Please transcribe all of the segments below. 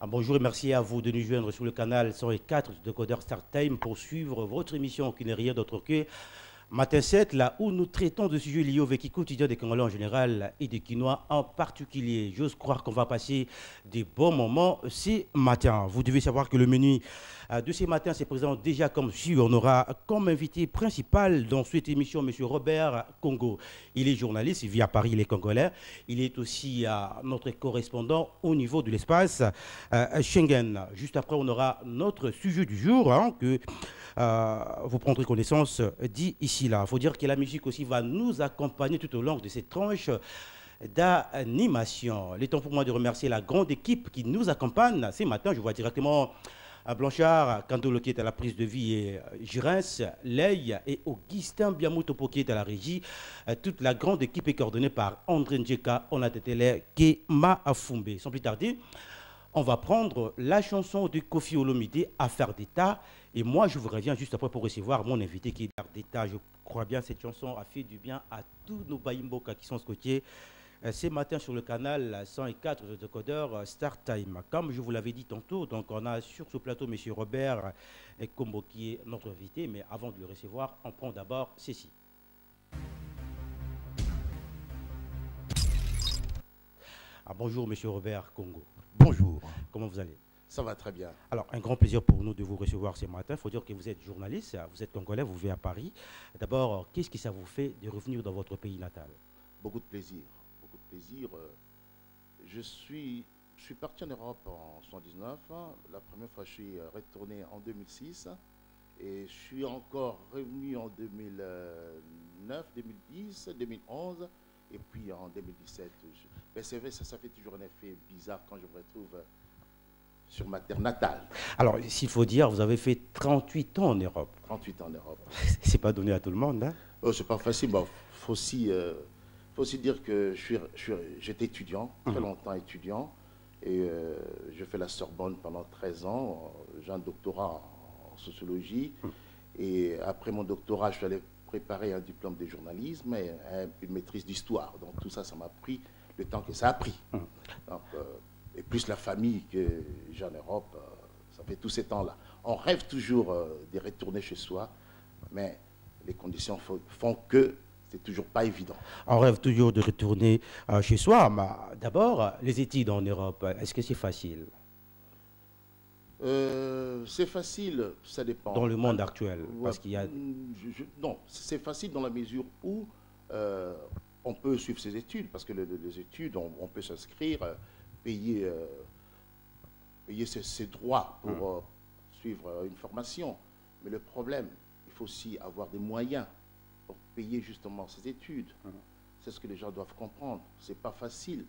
Bonjour et merci à vous de nous joindre sur le canal 104 de Codeur Start Time pour suivre votre émission qui n'est rien d'autre que Matin 7, là où nous traitons de sujets liés au vécu quotidien des Congolais en général et des Quinois en particulier. J'ose croire qu'on va passer des bons moments ces matins. Vous devez savoir que le menu de ces matins se présente déjà comme suit. On aura comme invité principal dans cette émission M. Robert Congo. Il est journaliste, il vit à Paris, il est congolais. Il est aussi notre correspondant au niveau de l'espace Schengen. Juste après, on aura notre sujet du jour que vous prendrez connaissance dit ici là. Il faut dire que la musique aussi va nous accompagner tout au long de cette tranche d'animation. Il est temps pour moi de remercier la grande équipe qui nous accompagne ce matin. Je vois directement Blanchard Kandolo qui est à la prise de vie et Girens, Ley et Augustin Biamoutopo qui est à la régie. Toute la grande équipe est coordonnée par André Ndjeka, Onatetele, Kema Afumbe. Sans plus tarder, on va prendre la chanson de Kofi Olomide, Affaire d'État. Et moi, je vous reviens juste après pour recevoir mon invité qui est Affaire d'État. Je crois bien que cette chanson a fait du bien à tous nos Baïmboka qui sont scotchés ce matin sur le canal 104 de Codeur Start Time. Comme je vous l'avais dit tantôt, donc on a sur ce plateau M. Robert Kombo qui est notre invité. Mais avant de le recevoir, on prend d'abord ceci. Bonjour M. Robert Congo. Bonjour. Comment vous allez? Ça va très bien. Alors, un grand plaisir pour nous de vous recevoir ce matin. Il faut dire que vous êtes journaliste, vous êtes congolais, vous vivez à Paris. D'abord, qu'est-ce que ça vous fait de revenir dans votre pays natal? Beaucoup de plaisir. Beaucoup de plaisir. Je suis parti en Europe en 1979. La première fois, je suis retourné en 2006. Et je suis encore revenu en 2009, 2010, 2011. Et puis en 2017. Mais c'est vrai, ça fait toujours un effet bizarre quand je me retrouve sur ma terre natale. Alors, s'il faut dire, vous avez fait 38 ans en Europe. 38 ans en Europe. C'est pas donné à tout le monde, hein? Oh, c'est pas facile. Bon, faut aussi dire que j'étais étudiant, très longtemps étudiant. Et je fais la Sorbonne pendant 13 ans. J'ai un doctorat en sociologie. Et après mon doctorat, je suis allé préparer un diplôme de journalisme et une maîtrise d'histoire. Donc tout ça, ça m'a pris le temps que ça a pris. Donc, et plus la famille que j'ai en Europe, ça fait tous ces temps-là. On rêve toujours de retourner chez soi, mais les conditions font que c'est toujours pas évident. On rêve toujours de retourner chez soi, mais d'abord, les études en Europe, est-ce que c'est facile? C'est facile, ça dépend. Dans le monde actuel, parce qu'il y a... Non, c'est facile dans la mesure où on peut suivre ses études, parce que les études, on peut s'inscrire, payer ses droits pour suivre une formation. Mais le problème, il faut aussi avoir des moyens pour payer justement ses études. C'est ce que les gens doivent comprendre. C'est pas facile,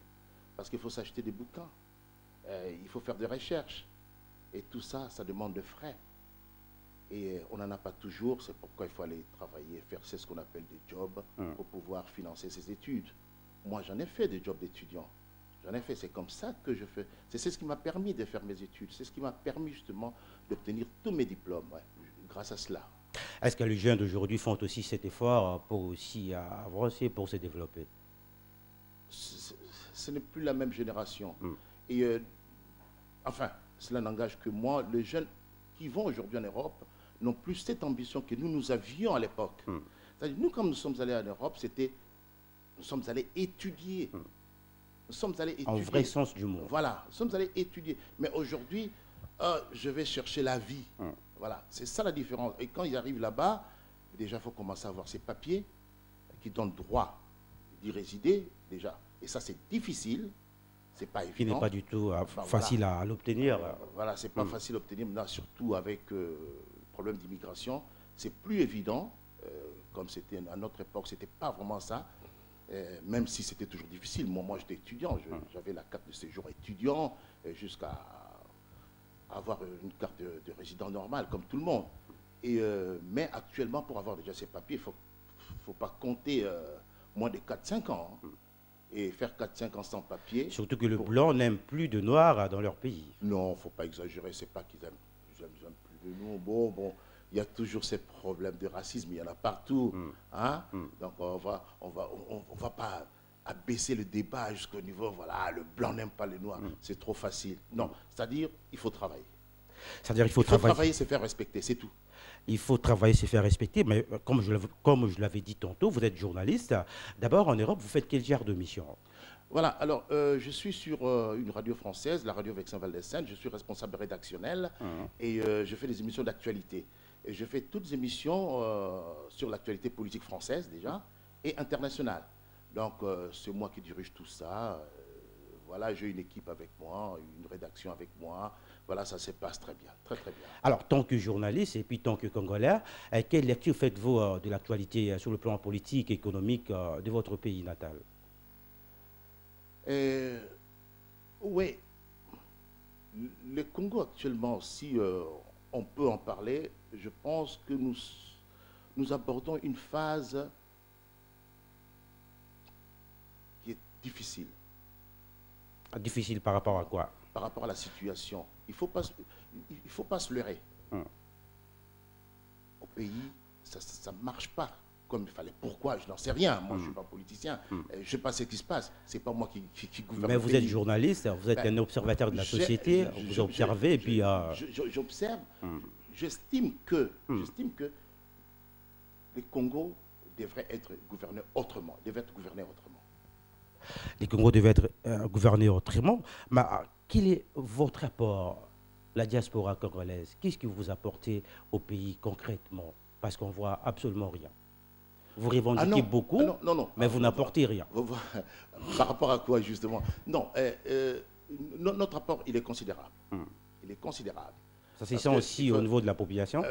parce qu'il faut s'acheter des bouquins, il faut faire des recherches. Et tout ça, ça demande de frais. Et on n'en a pas toujours, c'est pourquoi il faut aller travailler, faire ce qu'on appelle des jobs pour pouvoir financer ses études. Moi, j'en ai fait des jobs d'étudiant. J'en ai fait, c'est comme ça que je fais. C'est ce qui m'a permis de faire mes études. C'est ce qui m'a permis justement d'obtenir tous mes diplômes, grâce à cela. Est-ce que les jeunes d'aujourd'hui font aussi cet effort pour aussi avancer, pour se développer? Ce n'est plus la même génération. Et enfin, cela n'engage que moi. Les jeunes qui vont aujourd'hui en Europe n'ont plus cette ambition que nous avions à l'époque. Nous, quand nous sommes allés en Europe, nous sommes allés étudier. Nous sommes allés étudier. En vrai sens du mot. Voilà, nous sommes allés étudier. Mais aujourd'hui, je vais chercher la vie. Voilà, c'est ça la différence. Et quand ils arrivent là-bas, déjà, il faut commencer à avoir ces papiers qui donnent droit d'y résider, déjà. Et ça, c'est difficile. C'est pas évident. Qui n'est pas du tout facile à l'obtenir. Voilà, c'est pas facile à obtenir. Maintenant, surtout avec le problème d'immigration, c'est plus évident. Comme c'était à notre époque, c'était pas vraiment ça. Même si c'était toujours difficile. Moi j'étais étudiant. J'avais la carte de séjour étudiant jusqu'à avoir une carte de résident normal, comme tout le monde. Mais actuellement, pour avoir déjà ces papiers, il ne faut pas compter moins de 4-5 ans. Et faire 4-5 ans sans papier. Surtout que le blanc n'aime plus de noirs dans leur pays. Non, il ne faut pas exagérer, c'est pas qu'ils aiment plus de nous. Bon, il y a toujours ces problèmes de racisme, il y en a partout. Donc on va pas à baisser le débat jusqu'au niveau, voilà, le blanc n'aime pas les noirs, c'est trop facile. Non, c'est-à-dire, il faut travailler. C'est-à-dire il faut travailler, se faire respecter, c'est tout. Il faut travailler, se faire respecter, mais comme je l'avais dit tantôt, vous êtes journaliste. D'abord, en Europe, vous faites quel genre de mission? Voilà, alors je suis sur une radio française, la radio Vexin Val-de-Seine, je suis responsable rédactionnel et je fais des émissions d'actualité. Et je fais toutes les émissions sur l'actualité politique française déjà et internationale. Donc c'est moi qui dirige tout ça. Voilà, j'ai une équipe avec moi, une rédaction avec moi. Voilà, ça se passe très bien, très très bien. Alors, tant que journaliste et puis tant que Congolais, quelle lecture faites-vous de l'actualité sur le plan politique, économique de votre pays natal? Oui, le Congo actuellement, si on peut en parler, je pense que nous abordons une phase qui est difficile. Difficile par rapport à quoi? Par rapport à la situation. Il faut pas se leurrer. Au pays, ça ne marche pas comme il fallait. Pourquoi? Je n'en sais rien. Moi, je ne suis pas politicien. Je ne sais pas ce qui se passe. Ce n'est pas moi qui gouverne. Mais vous êtes journaliste, vous êtes un observateur de la société, vous observez et puis... J'observe. J'estime que le Congo devrait être gouverné autrement. Les Congos devaient être gouvernés autrement. Mais quel est votre rapport, la diaspora congolaise? Qu'est-ce que vous apportez au pays concrètement? Parce qu'on ne voit absolument rien. Vous revendiquez beaucoup, mais vous n'apportez rien. Par rapport à quoi, justement? Non, notre rapport, il est considérable. Il est considérable. Ça se sent aussi au niveau de la population?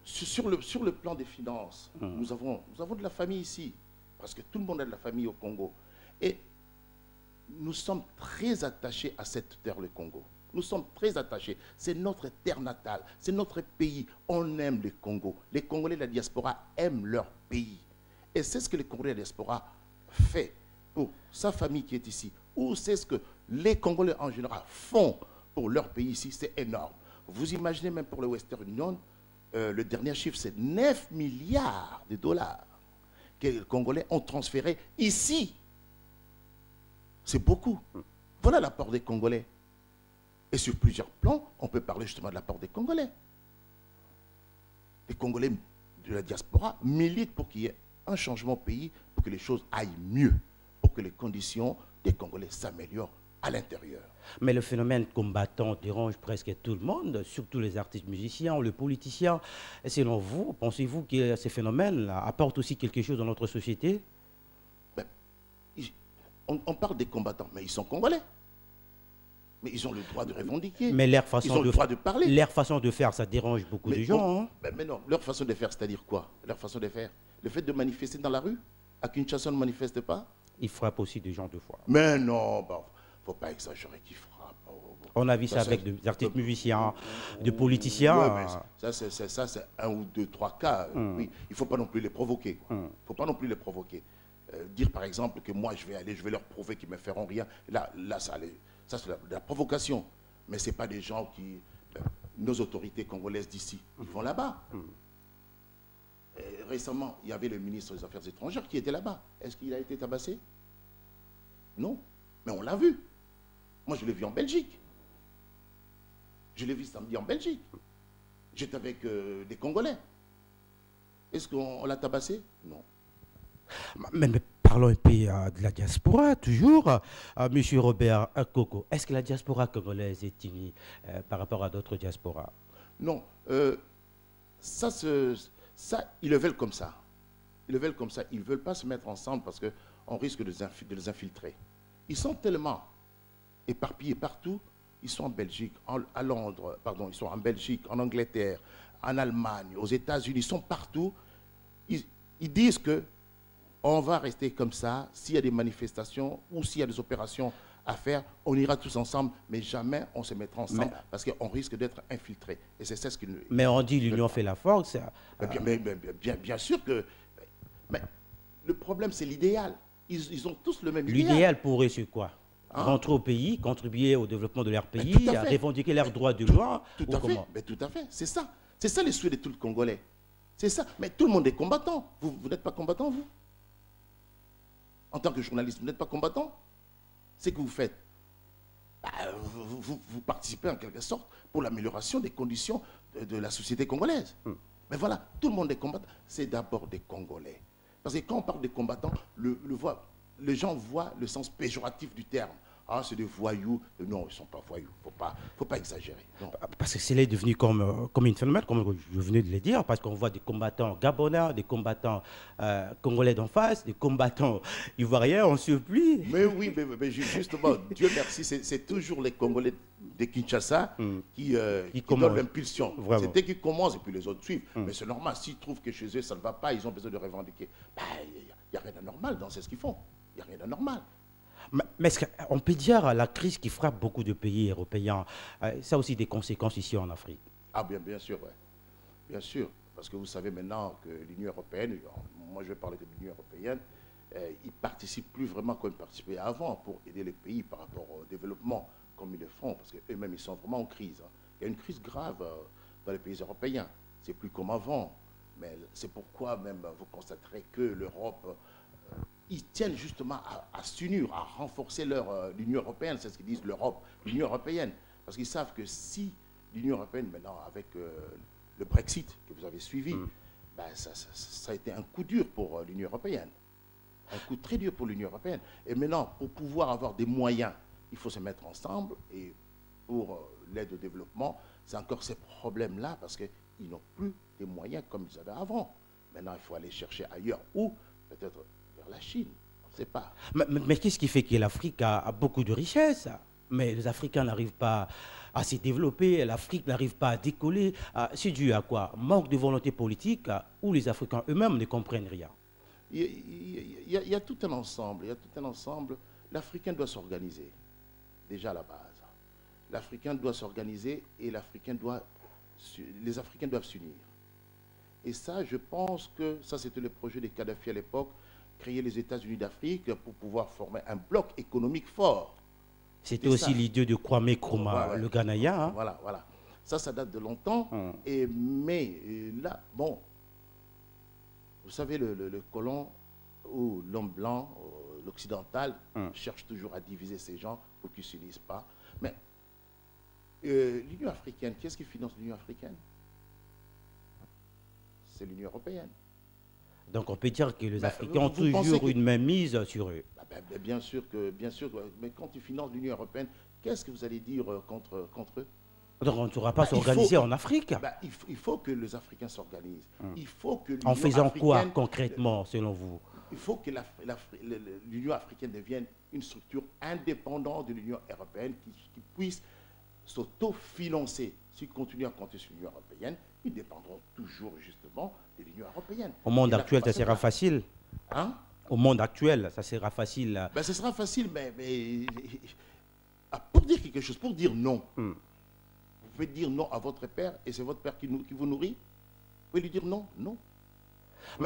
Sur le plan des finances, nous avons de la famille ici. Parce que tout le monde a de la famille au Congo. Et nous sommes très attachés à cette terre, le Congo. Nous sommes très attachés. C'est notre terre natale, c'est notre pays. On aime le Congo. Les Congolais de la diaspora aiment leur pays. Et c'est ce que les Congolais de la diaspora fait pour sa famille qui est ici. Ou c'est ce que les Congolais en général font pour leur pays ici. C'est énorme. Vous imaginez même pour le Western Union, le dernier chiffre, c'est 9 milliards de dollars que les Congolais ont transféré ici. C'est beaucoup. Voilà l'apport des Congolais. Et sur plusieurs plans, on peut parler justement de l'apport des Congolais. Les Congolais de la diaspora militent pour qu'il y ait un changement au pays, pour que les choses aillent mieux, pour que les conditions des Congolais s'améliorent à l'intérieur. Mais le phénomène combattant dérange presque tout le monde, surtout les artistes musiciens ou les politiciens. Et selon vous, pensez-vous que ces phénomènes apportent aussi quelque chose dans notre société? Ben, on parle des combattants, mais ils sont congolais. Mais ils ont le droit de revendiquer. Mais leur façon ils ont le droit de parler. Leur façon de faire, ça dérange beaucoup de gens. Mais non, leur façon de faire, c'est-à-dire quoi? Leur façon de faire, le fait de manifester dans la rue, à Kinshasa, on ne manifeste pas. Ils frappent aussi des gens deux fois. Mais non, il ne faut pas exagérer qu'ils frappent. On a vu ça avec des artistes musiciens, des politiciens. Ouais, ça, c'est un ou deux, trois cas. Oui, il ne faut pas non plus les provoquer. Il ne faut pas non plus les provoquer. Dire par exemple que moi, je vais leur prouver qu'ils ne me feront rien. Là ça c'est la provocation. Mais ce n'est pas des gens qui... nos autorités congolaises d'ici, ils vont là-bas. Récemment, il y avait le ministre des Affaires étrangères qui était là-bas. Est-ce qu'il a été tabassé? Non. Mais on l'a vu. Moi, je l'ai vu en Belgique. Je l'ai vu samedi en Belgique. J'étais avec des Congolais. Est-ce qu'on l'a tabassé? Non. Mais parlons un peu de la diaspora, toujours. Monsieur Robert Koko, est-ce que la diaspora congolaise est unie par rapport à d'autres diasporas? Non. Ça, ils le veulent comme ça. Ils le veulent comme ça. Ils ne veulent pas se mettre ensemble parce qu'on risque de les infiltrer. Ils sont tellement éparpillés partout. Ils sont en Belgique, à Londres, pardon, ils sont en Belgique, en Angleterre, en Allemagne, aux États-Unis, ils sont partout. Ils disent que on va rester comme ça. S'il y a des manifestations ou s'il y a des opérations à faire, on ira tous ensemble, mais jamais on se mettra ensemble parce qu'on risque d'être infiltré. Et c'est ça ce qu'ils... Mais on dit l'union fait la force. Bien sûr que... Mais le problème, c'est l'idéal. Ils ont tous le même idéal. L'idéal pour eux, c'est quoi? Rentrer au pays, contribuer au développement de leur pays, revendiquer leurs droits de loi. Tout à fait. C'est ça. C'est ça le souhait de tout le Congolais. C'est ça. Mais tout le monde est combattant. Vous n'êtes pas combattant, vous? En tant que journaliste, vous n'êtes pas combattant. C'est que vous faites. Bah, vous participez en quelque sorte pour l'amélioration des conditions de la société congolaise. Mais voilà, tout le monde est combattant. C'est d'abord des Congolais. Parce que quand on parle des combattants, les gens voient le sens péjoratif du terme. Ah, c'est des voyous. Non, ils ne sont pas voyous. Il ne faut pas exagérer. Non. Parce que c'est devenu comme une phénomène, comme je venais de le dire, parce qu'on voit des combattants gabonais, des combattants congolais d'en face, des combattants ivoiriens, on se plie. Mais oui, mais justement, Dieu merci, c'est toujours les Congolais de Kinshasa qui donnent l'impulsion. C'est eux qui commencent et puis les autres suivent. Mais c'est normal, s'ils trouvent que chez eux ça ne va pas, ils ont besoin de revendiquer. Il n'y a rien d'anormal dans ce qu'ils font. Il n'y a rien d'anormal. Mais on peut dire la crise qui frappe beaucoup de pays européens, ça a aussi des conséquences ici en Afrique. Ah bien sûr, ouais. Bien sûr. Parce que vous savez maintenant que l'Union européenne, moi je vais parler de l'Union européenne, ils ne participent plus vraiment comme ils participaient avant pour aider les pays par rapport au développement comme ils le font, parce qu'eux-mêmes ils sont vraiment en crise. Il y a une crise grave dans les pays européens. C'est plus comme avant. Mais c'est pourquoi même vous constaterez que l'Europe... ils tiennent justement à s'unir, à renforcer l'Union européenne, c'est ce qu'ils disent l'Europe, l'Union européenne. Parce qu'ils savent que si l'Union européenne, maintenant, avec le Brexit que vous avez suivi, ben, ça a été un coup dur pour l'Union européenne. Un coup très dur pour l'Union européenne. Et maintenant, pour pouvoir avoir des moyens, il faut se mettre ensemble. Et pour l'aide au développement, c'est encore ces problèmes-là, parce qu'ils n'ont plus des moyens comme ils avaient avant. Maintenant, il faut aller chercher ailleurs, ou peut-être... la Chine, on ne sait pas. Mais qu'est-ce qui fait que l'Afrique a beaucoup de richesses, mais les Africains n'arrivent pas à se développer, l'Afrique n'arrive pas à décoller? C'est dû à quoi? Manque de volonté politique, où les Africains eux-mêmes ne comprennent rien. Il y a tout un ensemble, L'Africain doit s'organiser, déjà à la base. L'Africain doit s'organiser et les Africains doivent s'unir. Et ça, je pense que ça, c'était le projet de Kadhafi à l'époque, créer les États-Unis d'Afrique pour pouvoir former un bloc économique fort. C'était aussi l'idée de Kwame Nkrumah, le Ghanéen. Hein? Voilà. Ça date de longtemps. Mais là, bon, vous savez, le colon ou l'homme blanc, l'occidental, cherche toujours à diviser ces gens pour qu'ils ne s'unissent pas. Mais l'Union africaine, qui est-ce qui finance l'Union africaine? C'est l'Union européenne. Donc on peut dire que les Africains ont toujours une main mise sur eux. Bien sûr, mais quand tu finances l'Union européenne, qu'est-ce que vous allez dire contre eux? Donc on ne pourra pas s'organiser en Afrique. Il faut que les Africains s'organisent. En faisant quoi concrètement, selon vous? Il faut que l'Union africaine devienne une structure indépendante de l'Union européenne qui puisse s'autofinancer. S'ils continuent à compter sur l'Union européenne, ils dépendront toujours justement de l'Union européenne. Au monde actuel, ça sera facile. Hein? Au monde actuel, ça sera facile. Ce sera facile, mais pour dire quelque chose, pour dire non, vous pouvez dire non à votre père et c'est votre père qui vous nourrit. Vous pouvez lui dire non, non.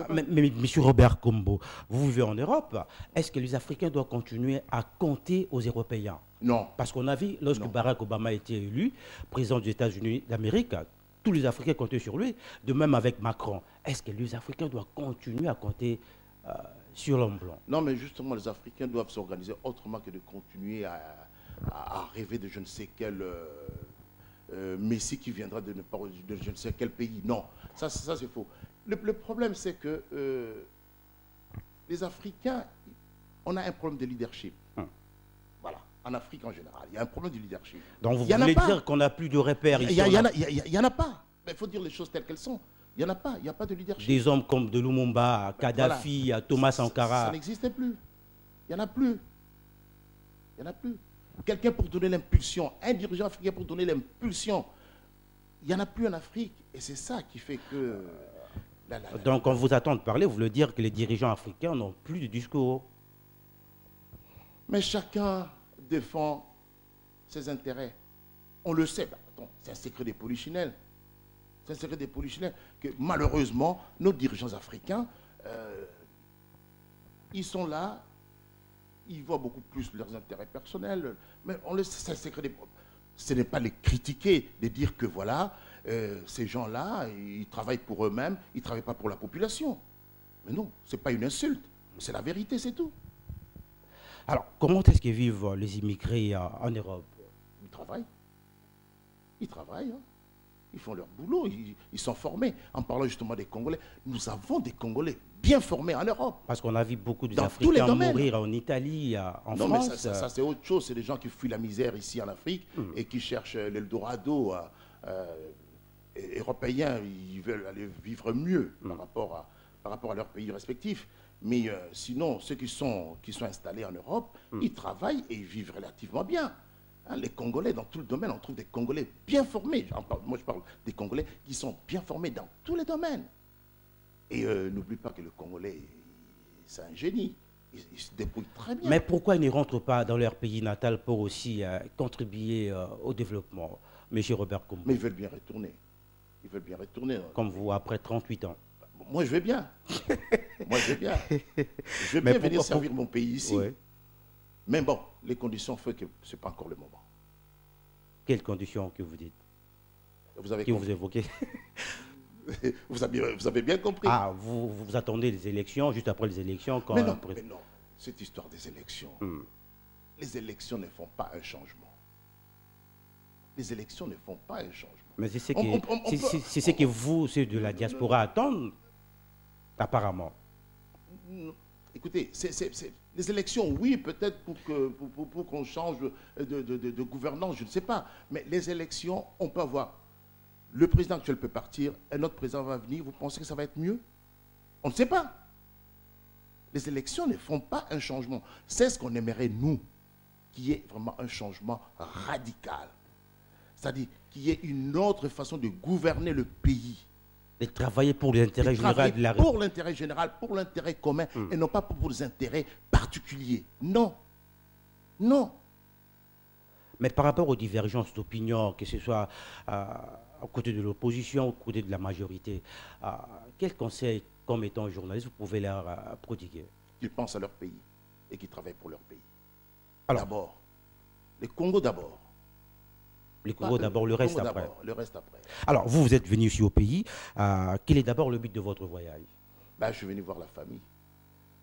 Mais M. Robert Kombo, vous vivez en Europe. Est-ce que les Africains doivent continuer à compter aux Européens? Non. Parce qu'on a vu, lorsque Barack Obama a été élu président des États-Unis d'Amérique, tous les Africains comptaient sur lui. De même avec Macron. Est-ce que les Africains doivent continuer à compter sur l'homme blanc? Non, mais justement, les Africains doivent s'organiser autrement que de continuer à rêver de je ne sais quel Messie qui viendra de je ne sais quel pays. Non, ça c'est faux. Le problème, c'est que les Africains, on a un problème de leadership. Voilà, en Afrique en général, il y a un problème de leadership. Donc vous voulez dire qu'on n'a plus de repères ici? Il n'y en a pas. Il faut dire les choses telles qu'elles sont. Il n'y en a pas, il n'y a pas de leadership. Des hommes comme de Lumumba, Kadhafi, Thomas Sankara. Ça n'existe plus. Il n'y en a plus. Il n'y en a plus. Quelqu'un pour donner l'impulsion, un dirigeant africain pour donner l'impulsion. Il n'y en a plus en Afrique. Et c'est ça qui fait que... Donc, quand vous attend de parler, vous voulez dire que les dirigeants africains n'ont plus de discours? Mais chacun défend ses intérêts. On le sait. C'est un secret des polichinelles. C'est un secret des polichinelles que malheureusement, nos dirigeants africains, ils sont là, ils voient beaucoup plus leurs intérêts personnels. Mais on le sait, c'est un secret des... Ce n'est pas les critiquer, de dire que voilà... ces gens-là, ils travaillent pour eux-mêmes, ils ne travaillent pas pour la population. Mais non, ce n'est pas une insulte, c'est la vérité, c'est tout. Alors, comment est-ce que vivent les immigrés en Europe? Ils travaillent. Ils travaillent. Hein. Ils font leur boulot. Ils sont formés. En parlant justement des Congolais, nous avons des Congolais bien formés en Europe. Parce qu'on a vu beaucoup Dans tous les d'Africains domaines. mourir en Italie, en Non, France. mais ça c'est autre chose. C'est des gens qui fuient la misère ici en Afrique et qui cherchent l'Eldorado européen. Ils veulent aller vivre mieux par rapport à leur pays respectif. Mais sinon, ceux qui sont installés en Europe, ils travaillent et ils vivent relativement bien. Hein, les Congolais, dans tout le domaine, on trouve des Congolais bien formés. Moi, je parle des Congolais qui sont bien formés dans tous les domaines. Et n'oublie pas que le Congolais, c'est un génie. Il se débrouille très bien. Mais pourquoi ils ne rentrent pas dans leur pays natal pour aussi contribuer au développement, M. Robert Kombo? Mais ils veulent bien retourner. Ils veulent bien retourner. Comme vous, après 38 ans. Moi, je vais bien. Moi, je vais bien. Je vais bien venir servir mon pays ici. Ouais. Mais bon, les conditions font que ce n'est pas encore le moment. Quelles conditions que vous dites? Vous avez que vous évoquez? vous avez bien compris. Ah, vous attendez les élections, juste après les élections quand mais non, cette histoire des élections, les élections ne font pas un changement. Les élections ne font pas un changement. Mais c'est ce que vous, ceux de la diaspora, attendent, apparemment. Écoutez, les élections, oui, peut-être pour qu'on change de gouvernance, je ne sais pas. Mais les élections, on peut avoir... Le président actuel peut partir, un autre président va venir, vous pensez que ça va être mieux? On ne sait pas. Les élections ne font pas un changement. C'est ce qu'on aimerait, nous, qu'il y ait vraiment un changement radical. C'est-à-dire qu'il y ait une autre façon de gouverner le pays. De travailler pour l'intérêt général de la République. Pour l'intérêt général, pour l'intérêt commun, et non pas pour les intérêts particuliers. Non. Non. Mais par rapport aux divergences d'opinion, que ce soit à côté de l'opposition, au côté de la majorité, quels conseils, comme étant journaliste, vous pouvez leur prodiguer? Qu'ils pensent à leur pays et qu'ils travaillent pour leur pays. D'abord. Le Congo d'abord. Le Congo d'abord, le reste après. Le reste après. Alors, vous êtes venu ici au pays. Quel est d'abord le but de votre voyage? Ben, je suis venu voir la famille.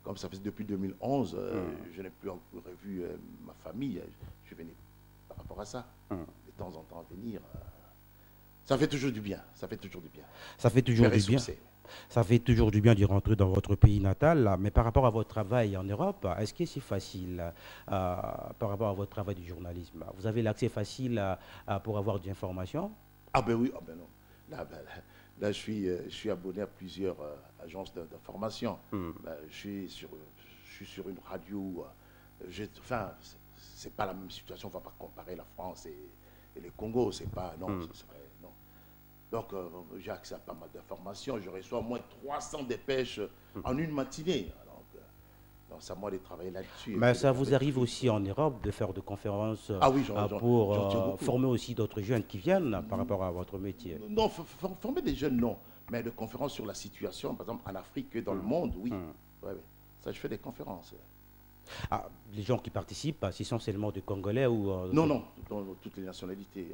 Comme ça fait depuis 2011, je n'ai plus encore revu ma famille. Je suis venu par rapport à ça. De temps en temps venir. Ça fait toujours du bien. Ça fait toujours du bien. Ça fait toujours du bien. Ça fait toujours du bien d'y rentrer dans votre pays natal, là. Mais par rapport à votre travail en Europe, est-ce que c'est facile par rapport à votre travail du journalisme? Vous avez l'accès facile pour avoir des informations? Ah ben oui, ah ben non. Là, je suis abonné à plusieurs agences d'information. Je suis sur une radio. Enfin, c'est pas la même situation. On ne va pas comparer la France et le Congo. C'est pas... Non, non. Donc, j'ai accès à pas mal d'informations. Je reçois au moins 300 dépêches en une matinée. Donc, c'est à moi de travailler là-dessus. Mais ça vous arrive aussi en Europe de faire des conférences pour former aussi d'autres jeunes qui viennent par rapport à votre métier? Non, former des jeunes, non. Mais des conférences sur la situation, par exemple en Afrique et dans le monde, oui. Ouais. Ça, je fais des conférences. Les gens qui participent, c'est essentiellement des Congolais ou... Non, dans toutes les nationalités.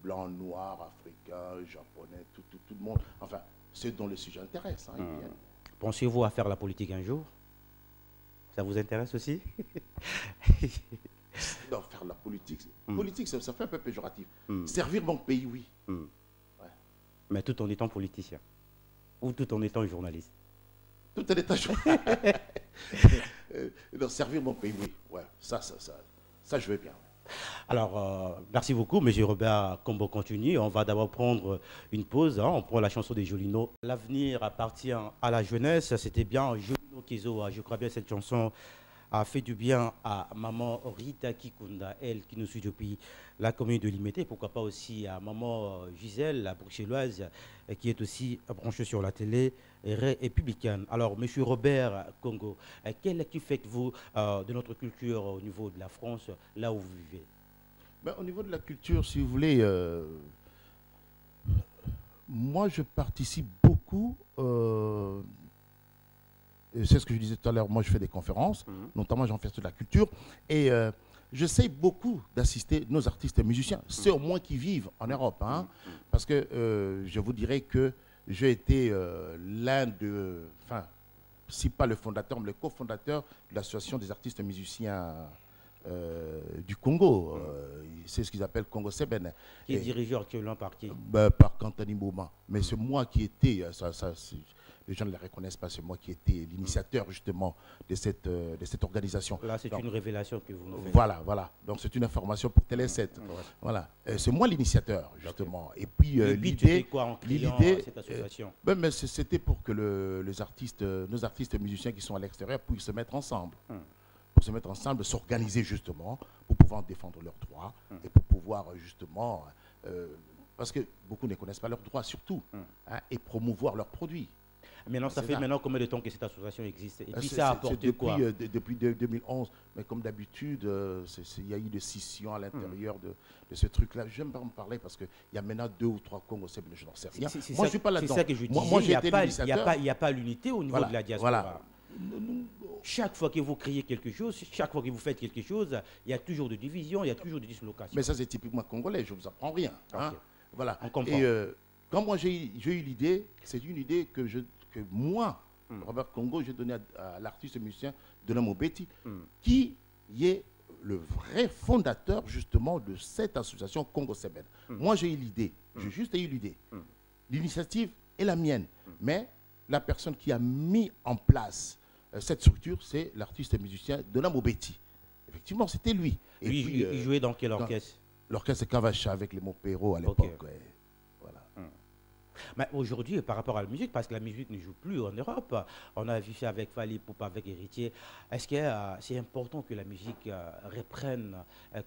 Blanc, noir, africain, japonais, tout le monde. Enfin, ceux dont le sujet intéresse. Hein, Pensez-vous à faire la politique un jour? Ça vous intéresse aussi? Non, faire la politique, politique, ça fait un peu péjoratif. Servir mon pays, oui. Ouais. Mais tout en étant politicien? Ou tout en étant journaliste? Tout en étant journaliste. Servir mon pays, oui. Ouais, ça, je veux bien. Alors, merci beaucoup, M. Robert Kombo continue. On va d'abord prendre une pause. On prend la chanson des Jolino. L'avenir appartient à la jeunesse. C'était bien Jolino Kizo. Je crois bien que cette chanson a fait du bien à maman Rita Kikunda, elle qui nous suit depuis la commune de Limité. Pourquoi pas aussi à maman Gisèle, la bruxelloise, qui est aussi branchée sur la télé républicaine. Alors, M. Robert Kombo, quelle lecture faites-vous de notre culture au niveau de la France, là où vous vivez? Ben, au niveau de la culture, si vous voulez, moi je participe beaucoup. C'est ce que je disais tout à l'heure, moi je fais des conférences, notamment j'en fais sur la culture, et j'essaie beaucoup d'assister nos artistes et musiciens, ceux au moins qui vivent en Europe, hein, parce que je vous dirais que j'ai été l'un de... Enfin, si pas le fondateur, mais le cofondateur de l'association des artistes musiciens du Congo. C'est ce qu'ils appellent Congo Seben. Qui est dirigé actuellement par qui? Par Kantani Mouma. Mais c'est moi qui étais, les gens ne le reconnaissent pas, c'est moi qui étais l'initiateur justement de cette organisation. Là, c'est une révélation que vous nous faites. Voilà, voilà. Donc c'est une information pour Télé 7. Voilà. C'est moi l'initiateur justement. Et puis l'idée, quoi en créant cette association? Mais c'était pour que nos artistes musiciens qui sont à l'extérieur puissent se mettre ensemble. Pour se mettre ensemble, s'organiser justement pour pouvoir défendre leurs droits et pour pouvoir justement, parce que beaucoup ne connaissent pas leurs droits surtout, et promouvoir leurs produits. Maintenant, ça fait maintenant combien de temps que cette association existe? Et puis ça a apporté quoi? Depuis 2011. Mais comme d'habitude, il y a eu des scissions à l'intérieur de ce truc-là. Je n'aime pas en parler parce qu'il y a maintenant 2 ou 3 Congos, je n'en sais rien. Moi, je ne suis pas là-dedans. C'est ça que je disais. Moi, j'ai été l'initiateur. Il n'y a pas l'unité au niveau de la diaspora. Voilà. Chaque fois que vous créez quelque chose, chaque fois que vous faites quelque chose, il y a toujours de division, il y a toujours de dislocation. Mais ça, c'est typiquement congolais, je ne vous apprends rien. Hein. Voilà. On comprend. Et quand moi j'ai eu l'idée, c'est une idée que moi, Robert Congo, j'ai donné à l'artiste musicien Donamo Betty, qui est le vrai fondateur justement de cette association Congo Seben. Moi, j'ai eu l'idée, j'ai juste eu l'idée. L'initiative est la mienne, mais la personne qui a mis en place cette structure, c'est l'artiste musicien Donamo Betty. Effectivement, c'était lui. Et lui, puis, il jouait dans quel orchestre? L'orchestre Kavacha avec les Mopero à l'époque. Okay. Ouais. Voilà. Mais aujourd'hui, par rapport à la musique, parce que la musique ne joue plus en Europe, on a vu ça avec Fally Poupa, avec Héritier. Est-ce que c'est important que la musique reprenne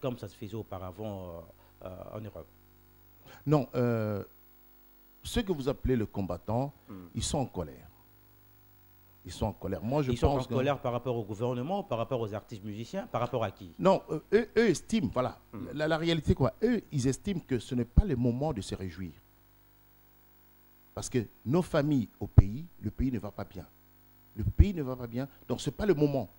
comme ça se faisait auparavant en Europe? Non. Ceux que vous appelez les combattants, ils sont en colère. Ils sont en colère. Moi, je ils sont pense en colère par rapport au gouvernement, par rapport aux artistes musiciens, par rapport à qui? Non, eux estiment, voilà. La réalité, quoi. Eux, ils estiment que ce n'est pas le moment de se réjouir. Parce que nos familles au pays, le pays ne va pas bien. Le pays ne va pas bien, donc ce n'est pas le moment.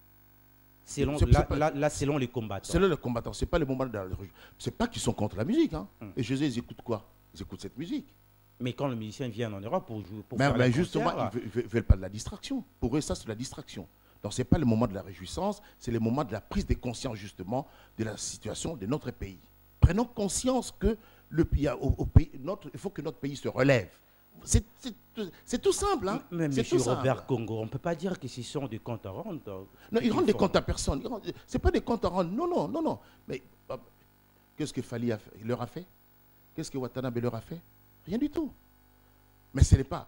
Selon, selon les combattants. Selon les combattants, ce n'est pas le moment de la réjouir. Ce n'est pas qu'ils sont contre la musique. Hein. Et je sais, ils écoutent quoi? Ils écoutent cette musique. Mais quand le musicien vient en Europe pour jouer, pour faire mais justement, ils ne veulent pas de la distraction. Pour eux, ça, c'est de la distraction. Donc, ce n'est pas le moment de la réjouissance, c'est le moment de la prise de conscience, justement, de la situation de notre pays. Prenons conscience que le pays, il faut que notre pays se relève. C'est tout simple. Hein? Mais M. Robert Congo, on ne peut pas dire que ce sont des comptes à rendre. Non, ils rendent des comptes à personne. Ce n'est pas des comptes à rendre. Non, non, non, non. Mais qu'est-ce que Fally leur a fait? Qu'est-ce que Watanabe leur a fait? Rien du tout. Mais ce n'est pas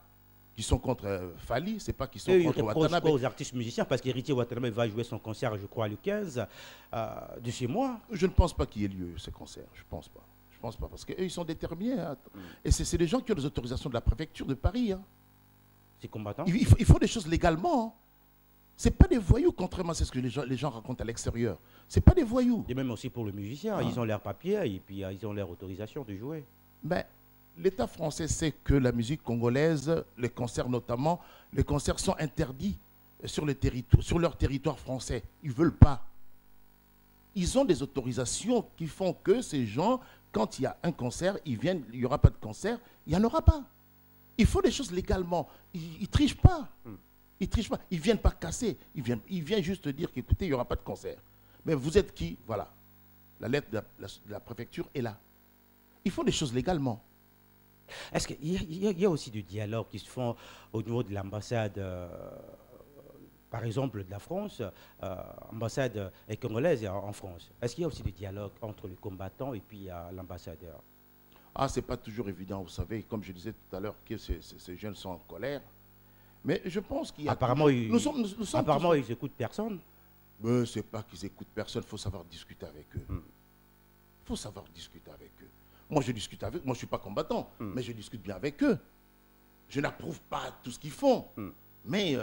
qu'ils sont contre Fally, ce n'est pas qu'ils sont contre Watanabe. Aux artistes musiciens, parce qu'Héritier Watanabe va jouer son concert, je crois, le 15 de chez moi. Je ne pense pas qu'il y ait lieu, ce concert. Je ne pense pas. Je ne pense pas, parce qu'eux, ils sont déterminés. Hein. Et c'est des gens qui ont des autorisations de la préfecture de Paris. Hein. Ces combattants? Il faut des choses légalement. Hein. Ce n'est pas des voyous, contrairement à ce que les gens racontent à l'extérieur. Ce n'est pas des voyous. Et même aussi pour le musicien, ils ont leur papier et puis ils ont leur autorisation de jouer. Mais l'État français sait que la musique congolaise, les concerts notamment, les concerts sont interdits sur leur territoire français. Ils ne veulent pas. Ils ont des autorisations qui font que ces gens, quand il y a un concert, ils viennent, il n'y aura pas de concert, il n'y en aura pas. Il faut des choses légalement. Ils ne trichent pas. Ils ne trichent pas. Ils ne viennent pas casser. Ils viennent juste dire qu'écoutez, il n'y aura pas de concert. Mais vous êtes qui? Voilà. La lettre de la préfecture est là. Il faut des choses légalement. Est-ce qu'il y a aussi du dialogue qui se font au niveau de l'ambassade, par exemple de la France, ambassade congolaise en France? Est-ce qu'il y a aussi du dialogue entre les combattants et puis l'ambassadeur? Ah, ce n'est pas toujours évident, vous savez, comme je disais tout à l'heure, que ces jeunes sont en colère. Mais je pense qu'il y a... Apparemment, ils n'écoutent personne. Mais ce n'est pas qu'ils écoutent personne, il faut savoir discuter avec eux. Il faut savoir discuter avec eux. Moi, je discute avec eux. Moi, je ne suis pas combattant, mais je discute bien avec eux. Je n'approuve pas tout ce qu'ils font, mais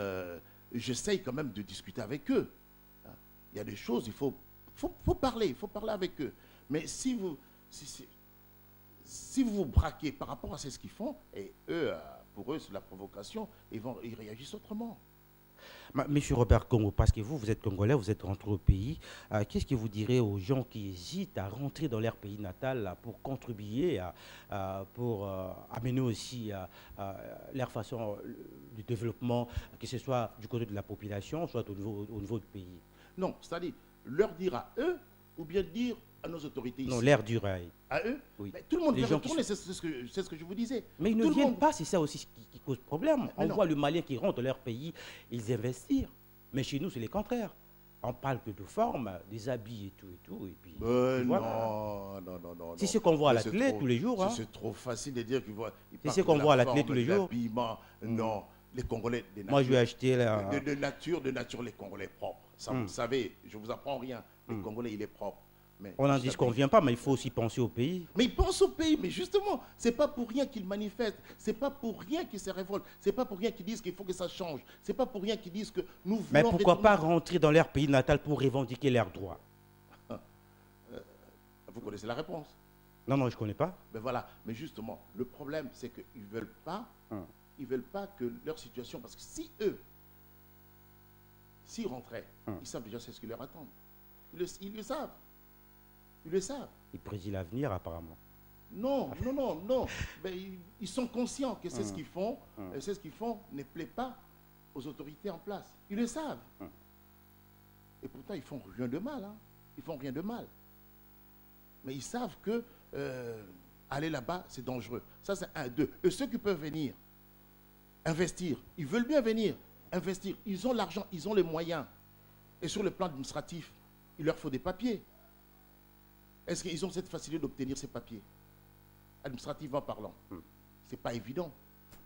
j'essaye quand même de discuter avec eux. Il y a des choses, il faut parler avec eux. Mais si vous vous braquez par rapport à ce qu'ils font, et eux, pour eux, c'est la provocation, ils réagissent autrement. Monsieur Robert Congo, parce que vous êtes congolais, vous êtes rentré au pays, qu'est-ce que vous direz aux gens qui hésitent à rentrer dans leur pays natal pour contribuer, pour amener aussi leur façon du développement, que ce soit du côté de la population, soit au niveau du pays? Non, c'est-à-dire leur dire à eux ou bien dire à nos autorités ici. Non, l'air du rail. À eux, Oui. mais tout le monde Les veut gens retourner, c'est ce que je vous disais. Mais ils ne Tout le viennent monde- pas, c'est ça aussi qui cause problème. Mais On non. voit le Malien qui rentre dans leur pays, ils investissent. Mais chez nous, c'est le contraire. On parle que de forme, des habits et tout. Et puis, voilà. Non. C'est ce qu'on voit à la C'est télé trop- tous les jours. Hein. C'est trop facile de dire qu'ils voient. C'est ce qu'on voit à la télé tous les jours. Non, les Congolais, des Moi, je vais acheter de nature, les Congolais propres. Ça, vous savez, je vous apprends rien. Les Congolais, il est propre. Mais On n'en vous dit savez- qu'on ne vient pas, mais il faut aussi penser au pays. Mais ils pensent au pays, mais justement, c'est pas pour rien qu'ils manifestent, c'est pas pour rien qu'ils se révoltent, c'est pas pour rien qu'ils disent qu'il faut que ça change, c'est pas pour rien qu'ils disent que nous voulons. Mais pourquoi retourner- pas rentrer dans leur pays natal pour revendiquer leurs droits? Vous connaissez la réponse. Non, je ne connais pas. Mais voilà, mais justement, le problème, c'est qu'ils veulent pas, ils veulent pas que leur situation, parce que si eux, s'ils rentraient, ils savent déjà c'est ce qui leur attend. Ils le savent. Ils le savent. Ils prédisent l'avenir, apparemment. Non. Mais ils sont conscients que c'est ce qu'ils font, et c'est ce qu'ils font ne plaît pas aux autorités en place. Ils le savent. Et pourtant, ils font rien de mal. Hein. Ils font rien de mal. Mais ils savent que aller là-bas, c'est dangereux. Ça, c'est un, deux. Et ceux qui peuvent venir investir, ils veulent bien venir investir. Ils ont l'argent, ils ont les moyens. Et sur le plan administratif, il leur faut des papiers. Est-ce qu'ils ont cette facilité d'obtenir ces papiers? Administrativement parlant. C'est pas évident.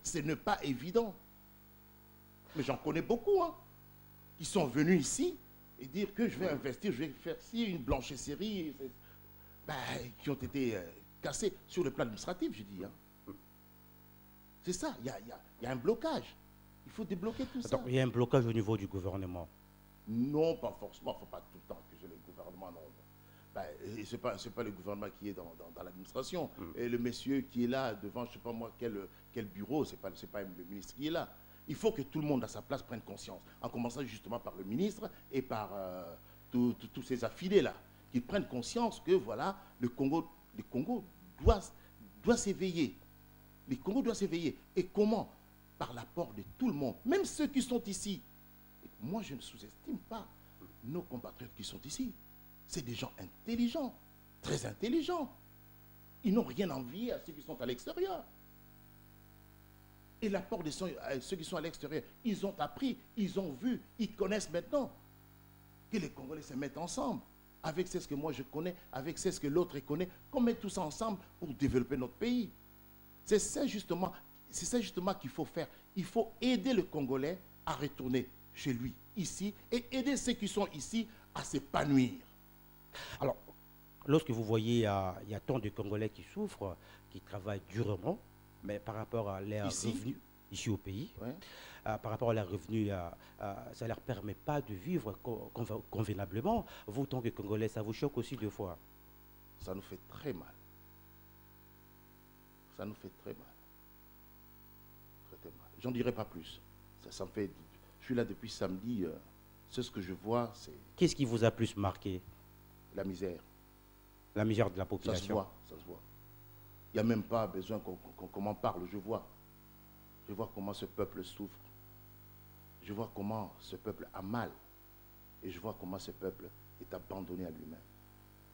Ce n'est pas évident. Mais j'en connais beaucoup, hein, qui sont venus ici et dire que je vais investir, je vais faire une blanchisserie, qui ont été cassés sur le plan administratif, je dis. Hein. C'est ça, il y a un blocage. Il faut débloquer tout ça. Il y a un blocage au niveau du gouvernement. Non, pas forcément. Il ne faut pas tout le temps que j'ai le gouvernement. Non. Ce n'est pas le gouvernement qui est dans l'administration. Et le monsieur qui est là devant, je ne sais pas moi, quel bureau, ce n'est pas le ministre qui est là. Il faut que tout le monde à sa place prenne conscience. En commençant justement par le ministre et par tous ces affiliés-là. Qu'ils prennent conscience que voilà, le Congo doit s'éveiller. Le Congo doit s'éveiller. Et comment? Par l'apport de tout le monde. Même ceux qui sont ici. Moi, je ne sous-estime pas nos compatriotes qui sont ici. C'est des gens intelligents, très intelligents. Ils n'ont rien envié à ceux qui sont à l'extérieur. Et l'apport de ceux qui sont à l'extérieur, ils ont appris, ils ont vu, ils connaissent maintenant que les Congolais se mettent ensemble. Avec ce que moi je connais, avec ce que l'autre connaît, qu'on met tout ça ensemble pour développer notre pays. C'est ça justement qu'il faut faire. Il faut aider le Congolais à retourner chez lui, ici, et aider ceux qui sont ici à s'épanouir. Alors, lorsque vous voyez, il y a tant de Congolais qui souffrent, qui travaillent durement, mais par rapport à leurs revenus ici au pays, par rapport à leurs revenus, ça ne leur permet pas de vivre convenablement. Vous, tant que Congolais, ça vous choque aussi deux fois? Ça nous fait très mal. Ça nous fait très mal. Très mal. J'en dirai pas plus. Ça me fait... Je suis là depuis samedi. C'est ce que je vois, c'est... Qu'est-ce qui vous a plus marqué? La misère. La misère de la population. Ça se voit, ça se voit. Il n'y a même pas besoin qu'on m'en parle. Je vois comment ce peuple souffre. Je vois comment ce peuple a mal. Et je vois comment ce peuple est abandonné à lui-même.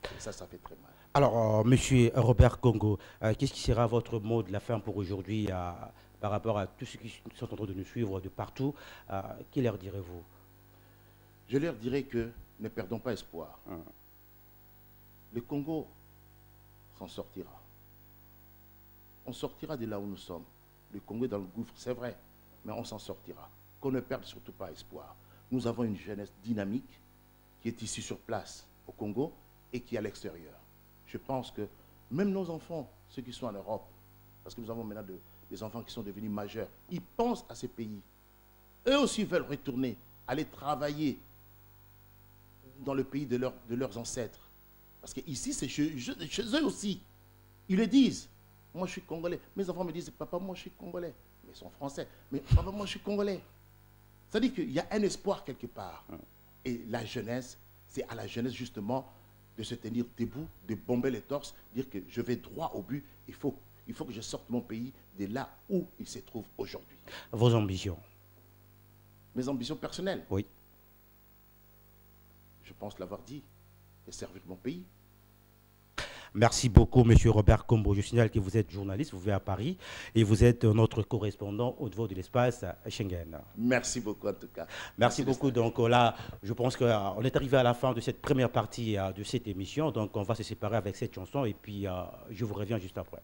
Et ça fait très mal. Alors, monsieur Robert Congo, qu'est-ce qui sera votre mot de la fin pour aujourd'hui par rapport à tous ceux qui sont en train de nous suivre de partout? Que leur direz-vous? Je leur dirais que ne perdons pas espoir. Le Congo s'en sortira. On sortira de là où nous sommes. Le Congo est dans le gouffre, c'est vrai, mais on s'en sortira. Qu'on ne perde surtout pas espoir. Nous avons une jeunesse dynamique qui est ici sur place au Congo et qui est à l'extérieur. Je pense que même nos enfants, ceux qui sont en Europe, parce que nous avons maintenant des enfants qui sont devenus majeurs, ils pensent à ces pays. Eux aussi veulent retourner, aller travailler dans le pays de leurs ancêtres. Parce qu'ici, c'est chez eux aussi. Ils le disent. Moi, je suis congolais. Mes enfants me disent, papa, moi, je suis congolais. Mais ils sont français. Mais papa, moi, je suis congolais. C'est-à-dire qu'il y a un espoir quelque part. Et la jeunesse, c'est à la jeunesse justement de se tenir debout, de bomber les torses, dire que je vais droit au but, il faut que je sorte mon pays de là où il se trouve aujourd'hui. Vos ambitions? Mes ambitions personnelles? Oui. Je pense l'avoir dit, de servir mon pays. Merci beaucoup, M. Robert Kombo. Je signale que vous êtes journaliste, vous vivez à Paris et vous êtes notre correspondant au niveau de l'espace Schengen. Merci beaucoup en tout cas. Merci beaucoup. Donc là, je pense qu'on est arrivé à la fin de cette première partie de cette émission. Donc on va se séparer avec cette chanson et puis je vous reviens juste après.